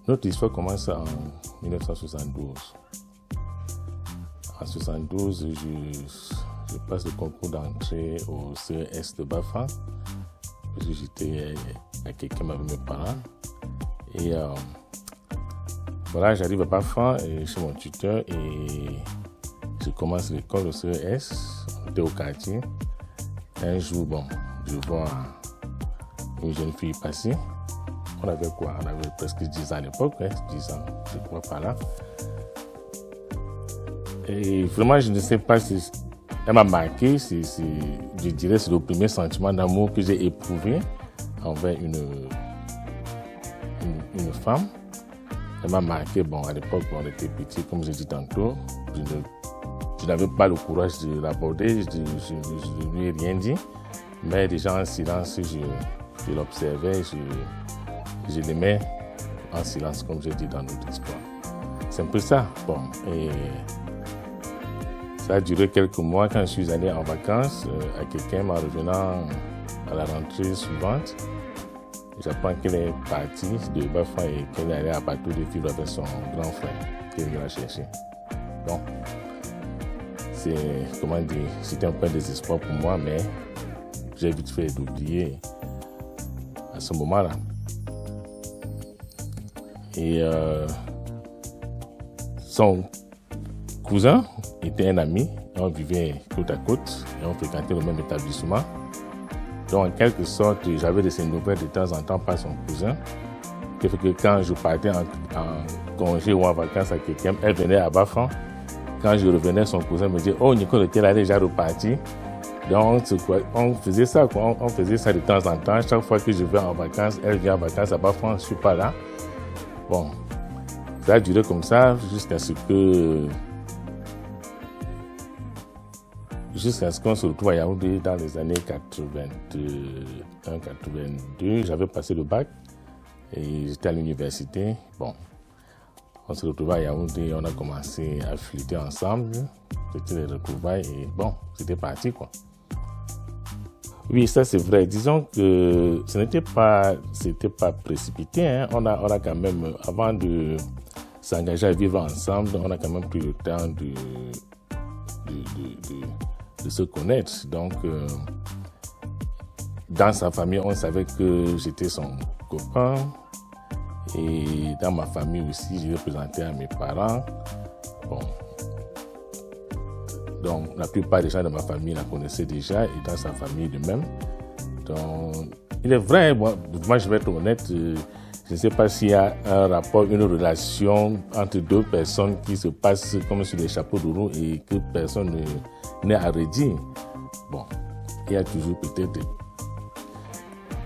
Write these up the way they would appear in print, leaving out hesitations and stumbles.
Notre histoire commence en 1972. En 1972, je passe le concours d'entrée au CES de Bafang. Parce que j'étais à quelqu'un avec mes parents. Et voilà, j'arrive à Bafang chez mon tuteur et je commence l'école au CES. On était au quartier. Un jour, bon, je vois une jeune fille passer. On avait quoi? On avait presque 10 ans à l'époque, 10 ans, je crois par là. Et vraiment, je ne sais pas si elle m'a marqué. Je dirais c'est le premier sentiment d'amour que j'ai éprouvé envers une femme. Elle m'a marqué. Bon, à l'époque, on était petits, comme j'ai dit tantôt. Je n'avais pas le courage de l'aborder. Je ne lui ai rien dit. Mais déjà en silence, je l'observais. Je l'aimais en silence, comme j'ai dit dans notre histoire. C'est un peu ça. Bon, et ça a duré quelques mois. Quand je suis allé en vacances à quelqu'un, en revenant à la rentrée suivante, j'apprends qu'elle est partie de Bafang et qu'elle est allée à Bateau de vivre avec son grand frère qu'elle vient la chercher. Bon, c'était un peu un désespoir pour moi, mais j'ai vite fait d'oublier à ce moment-là. Et son cousin était un ami, et on vivait côte à côte et on fréquentait le même établissement. Donc en quelque sorte, j'avais de ses nouvelles de temps en temps par son cousin. Ce qui fait que quand je partais en congé ou en vacances à quelqu'un, elle venait à Bafang. Quand je revenais, son cousin me disait « Oh, Nicole était déjà reparti ». Donc on faisait ça, quoi. On faisait ça de temps en temps. Chaque fois que je vais en vacances, elle vient en vacances à Bafang, je ne suis pas là. Bon, ça a duré comme ça jusqu'à ce qu'on se retrouve à Yaoundé dans les années 81-82. J'avais passé le bac et j'étais à l'université. Bon, on se retrouvait à Yaoundé, on a commencé à flirter ensemble. C'était les retrouvailles et bon, c'était parti quoi. Oui, ça c'est vrai. Disons que c'était pas précipité. Hein. On a quand même, avant de s'engager à vivre ensemble, on a quand même pris le temps de se connaître. Donc, dans sa famille, on savait que j'étais son copain. Et dans ma famille aussi, je l'ai présenté à mes parents. Bon. Donc, la plupart des gens de ma famille la connaissaient déjà et dans sa famille de même. Donc, il est vrai, moi je vais être honnête, je ne sais pas s'il y a un rapport, une relation entre deux personnes qui se passe comme sur des chapeaux de roue et que personne n'est à redire. Bon, il y a toujours peut-être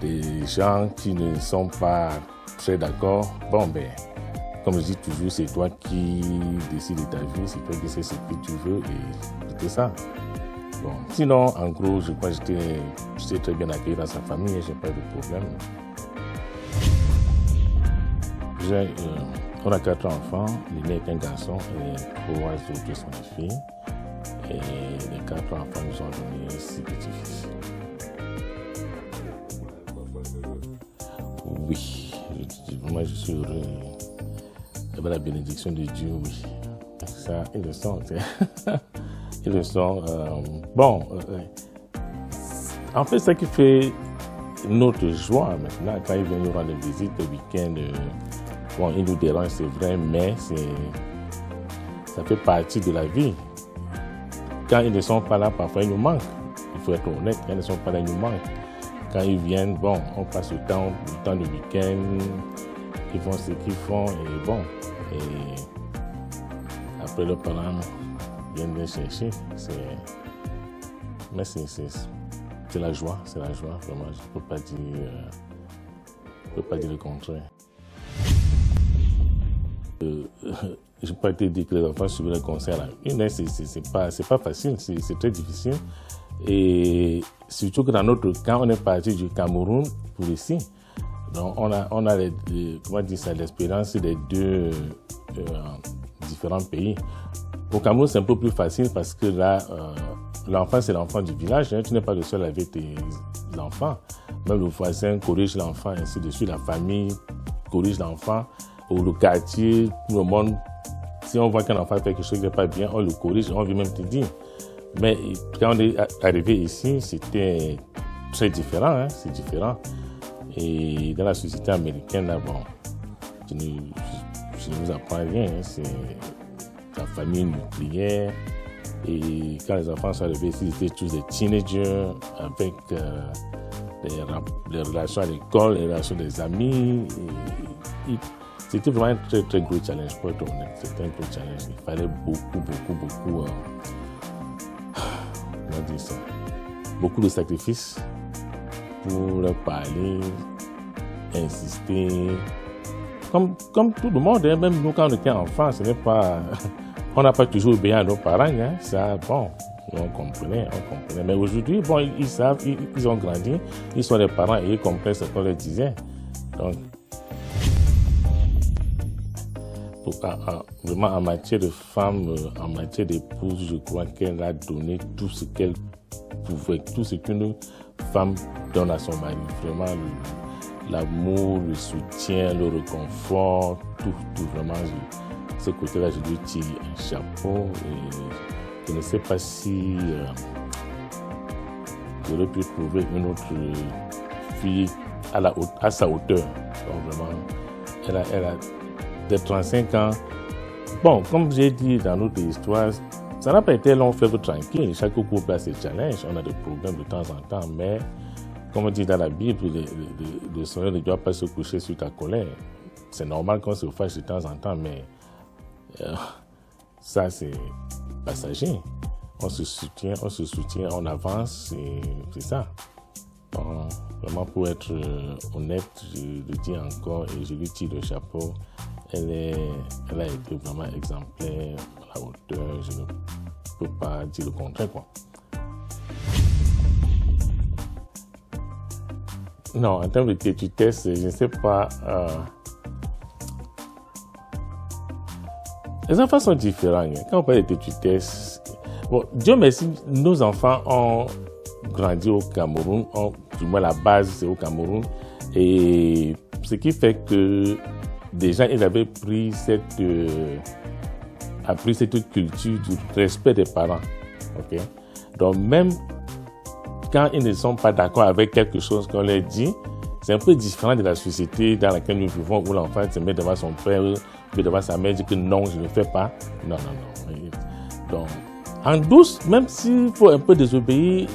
des gens qui ne sont pas très d'accord. Bon, ben, comme je dis toujours, c'est toi qui décides de ta vie, c'est toi qui sais ce que tu veux et c'était ça. Bon, sinon, en gros, je crois que j'étais très bien accueilli dans sa famille et je n'ai pas eu de problème. On a 4 enfants, l'aîné est un garçon et 3 autres sont des filles. Et les 4 enfants nous ont donné 6 petits-fils. Oui, moi je suis heureux. Avec la bénédiction de Dieu, oui. Ça, ils le sont. Ils le sont. Bon, en fait, ce qui fait notre joie maintenant, quand ils viennent nous rendre visite le week-end, bon, ils nous dérangent, c'est vrai, mais ça fait partie de la vie. Quand ils ne sont pas là, parfois ils nous manquent. Il faut être honnête, quand ils ne sont pas là, ils nous manquent. Quand ils viennent, bon, on passe le temps du week-end, ils font ce qu'ils font, et bon, et après leurs parents viennent les chercher. Mais c'est la joie, vraiment, je ne peux pas dire le contraire. je peux te dire que les enfants suivent le conseil à une, c'est pas facile, c'est très difficile. Et surtout que dans notre cas, on est parti du Cameroun pour ici. Donc on a l'expérience des deux différents pays. Au Cameroun, c'est un peu plus facile parce que là, l'enfant, c'est l'enfant du village. Hein, tu n'es pas le seul avec tes enfants. Même le voisin corrige l'enfant, ainsi de suite. La famille corrige l'enfant. Ou le quartier, tout le monde. Si on voit qu'un enfant fait quelque chose qui n'est pas bien, on le corrige, on vient même te dire. Mais quand on est arrivé ici, c'était très différent. Hein, c'est différent. Et dans la société américaine, là, bon, je ne vous apprends rien. Hein, c'est la famille nucléaire. Et quand les enfants sont arrivés ici, ils étaient tous des teenagers avec les relations à l'école, les relations des amis. C'était vraiment un très, très gros challenge, pour être honnête. C'était un gros challenge. Il fallait beaucoup, comment dire ça, beaucoup de sacrifices pour leur parler, insister. Comme tout le monde, hein, même nous quand on était enfants, ce n'est pas, on n'a pas toujours obéi à nos parents. Hein, ça, bon, on comprenait. Mais aujourd'hui, bon, ils savent, ils ont grandi, ils sont les parents et ils comprennent ce qu'on leur disait. Donc, vraiment en matière de femme, en matière d'épouse, je crois qu'elle a donné tout ce qu'elle pouvait, tout ce qu'une femme donne à son mari. Vraiment, l'amour, le soutien, le réconfort, tout vraiment. Ce côté-là, je lui tire un chapeau. Et je ne sais pas si j'aurais pu trouver une autre fille à sa hauteur. Donc vraiment, elle a de 35 ans. Bon, comme j'ai dit dans notre histoire, ça n'a pas été long fleuve tranquille. Chaque couple a ses challenges. On a des problèmes de temps en temps, mais comme on dit dans la Bible, le soleil ne doit pas se coucher sur ta colère. C'est normal qu'on se fâche de temps en temps, mais ça c'est passager. On se soutient, on avance, et c'est ça. Bon, vraiment pour être honnête, je le dis encore et je lui tire le chapeau. Elle a été vraiment exemplaire à la hauteur. Je ne peux pas dire le contraire, quoi. Non, en termes de têtutesse, je ne sais pas. Les enfants sont différents. Hein. Quand on parle de têtutesse, bon, Dieu merci, nos enfants ont grandi au Cameroun. Du moins, la base, c'est au Cameroun. Et ce qui fait que déjà, ils avaient pris cette culture du respect des parents. Okay? Donc, même quand ils ne sont pas d'accord avec quelque chose qu'on leur dit, c'est un peu différent de la société dans laquelle nous vivons, où l'enfant se met devant son père, puis devant sa mère, dit que non, je ne le fais pas. Non. Donc, en douce, même s'il faut un peu désobéir,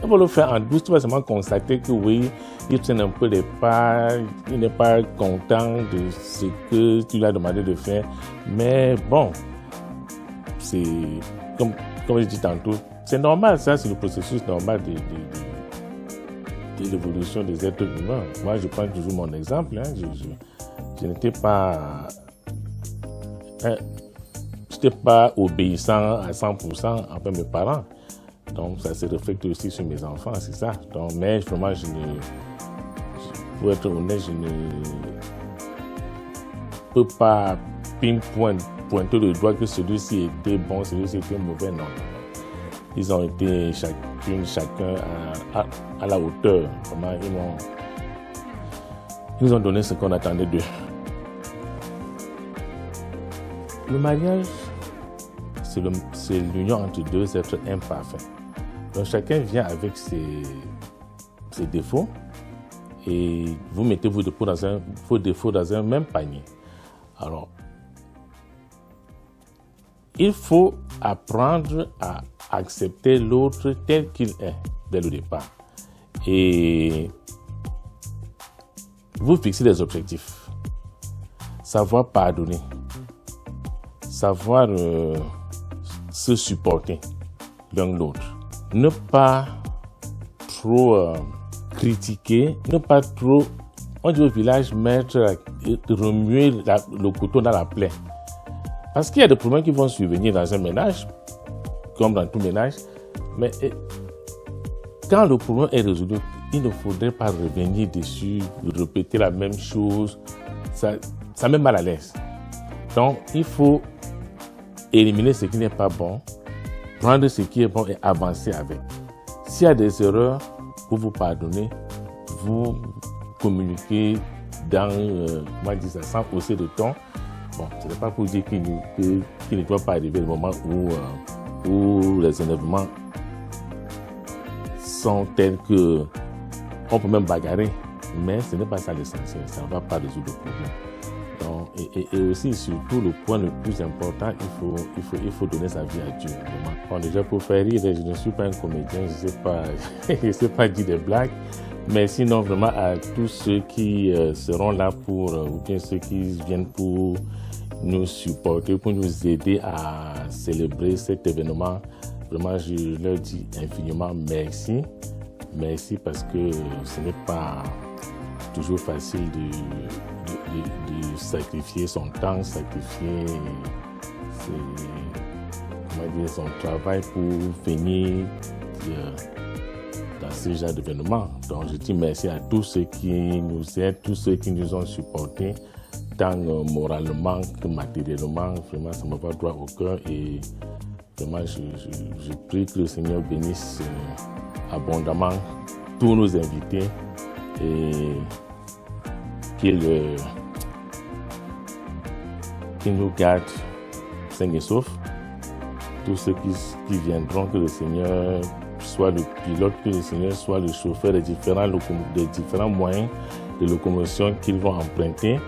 on va le faire en douce, tu vas seulement constater que oui, il tient un peu les pas, il n'est pas content de ce que tu lui as demandé de faire. Mais bon, c'est comme je dis tantôt, c'est normal, ça, c'est le processus normal de l'évolution des êtres humains. Moi, je prends toujours mon exemple. Hein, je n'étais pas... j'étais pas obéissant à 100% envers mes parents. Donc, ça se reflète aussi sur mes enfants, c'est ça. Donc, mais vraiment, pour être honnête, je ne peux pas pointer le doigt que celui-ci était bon, celui-ci était mauvais. Non. Ils ont été chacun à la hauteur. Vraiment, ils nous ont donné ce qu'on attendait d'eux. Le mariage, c'est l'union entre deux êtres imparfaits. Donc chacun vient avec ses défauts et vous mettez vos défauts dans un même panier. Alors, il faut apprendre à accepter l'autre tel qu'il est dès le départ. Et vous fixez des objectifs. Savoir pardonner. Savoir se supporter l'un l'autre. Ne pas trop critiquer, ne pas trop, on dit au village, remuer le couteau dans la plaie. Parce qu'il y a des problèmes qui vont survenir dans un ménage, comme dans tout ménage, mais quand le problème est résolu, il ne faudrait pas revenir dessus, répéter la même chose, ça met mal à l'aise. Donc, il faut éliminer ce qui n'est pas bon, prendre ce qui est bon et avancer avec. S'il y a des erreurs, vous vous pardonnez, vous communiquez dans, comment dire ça, sans hausser de ton. Bon, ce n'est pas pour dire qu'il ne doit pas arriver le moment où les énervements sont tels que on peut même bagarrer, mais ce n'est pas ça l'essentiel, ça ne va pas résoudre le problème. Donc, et aussi, surtout, le point le plus important, il faut donner sa vie à Dieu. Bon, déjà, pour faire rire, je ne suis pas un comédien, je ne sais pas dire des blagues, mais sinon, vraiment, à tous ceux qui seront là ou bien ceux qui viennent pour nous supporter, pour nous aider à célébrer cet événement, vraiment, je leur dis infiniment merci. Merci parce que ce n'est pas toujours facile de sacrifier son temps, sacrifier son travail pour venir dans ce genre d'événement. Donc je dis merci à tous ceux qui nous aident, tous ceux qui nous ont supportés, tant moralement que matériellement. Vraiment, ça me va droit au cœur et vraiment, je prie que le Seigneur bénisse abondamment tous nos invités et qu'il nous garde sains et saufs. Tous ceux qui viendront, que le Seigneur soit le pilote, que le Seigneur soit le chauffeur des différents moyens de locomotion qu'ils vont emprunter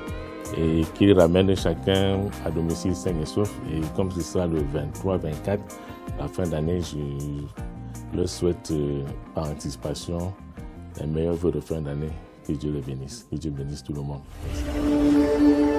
et qu'ils ramènent chacun à domicile sain et sauf. Et comme ce sera le 23-24, la fin d'année, je leur souhaite par anticipation les meilleurs vœux de fin d'année. Que Dieu les bénisse. Que Dieu bénisse tout le monde. Merci.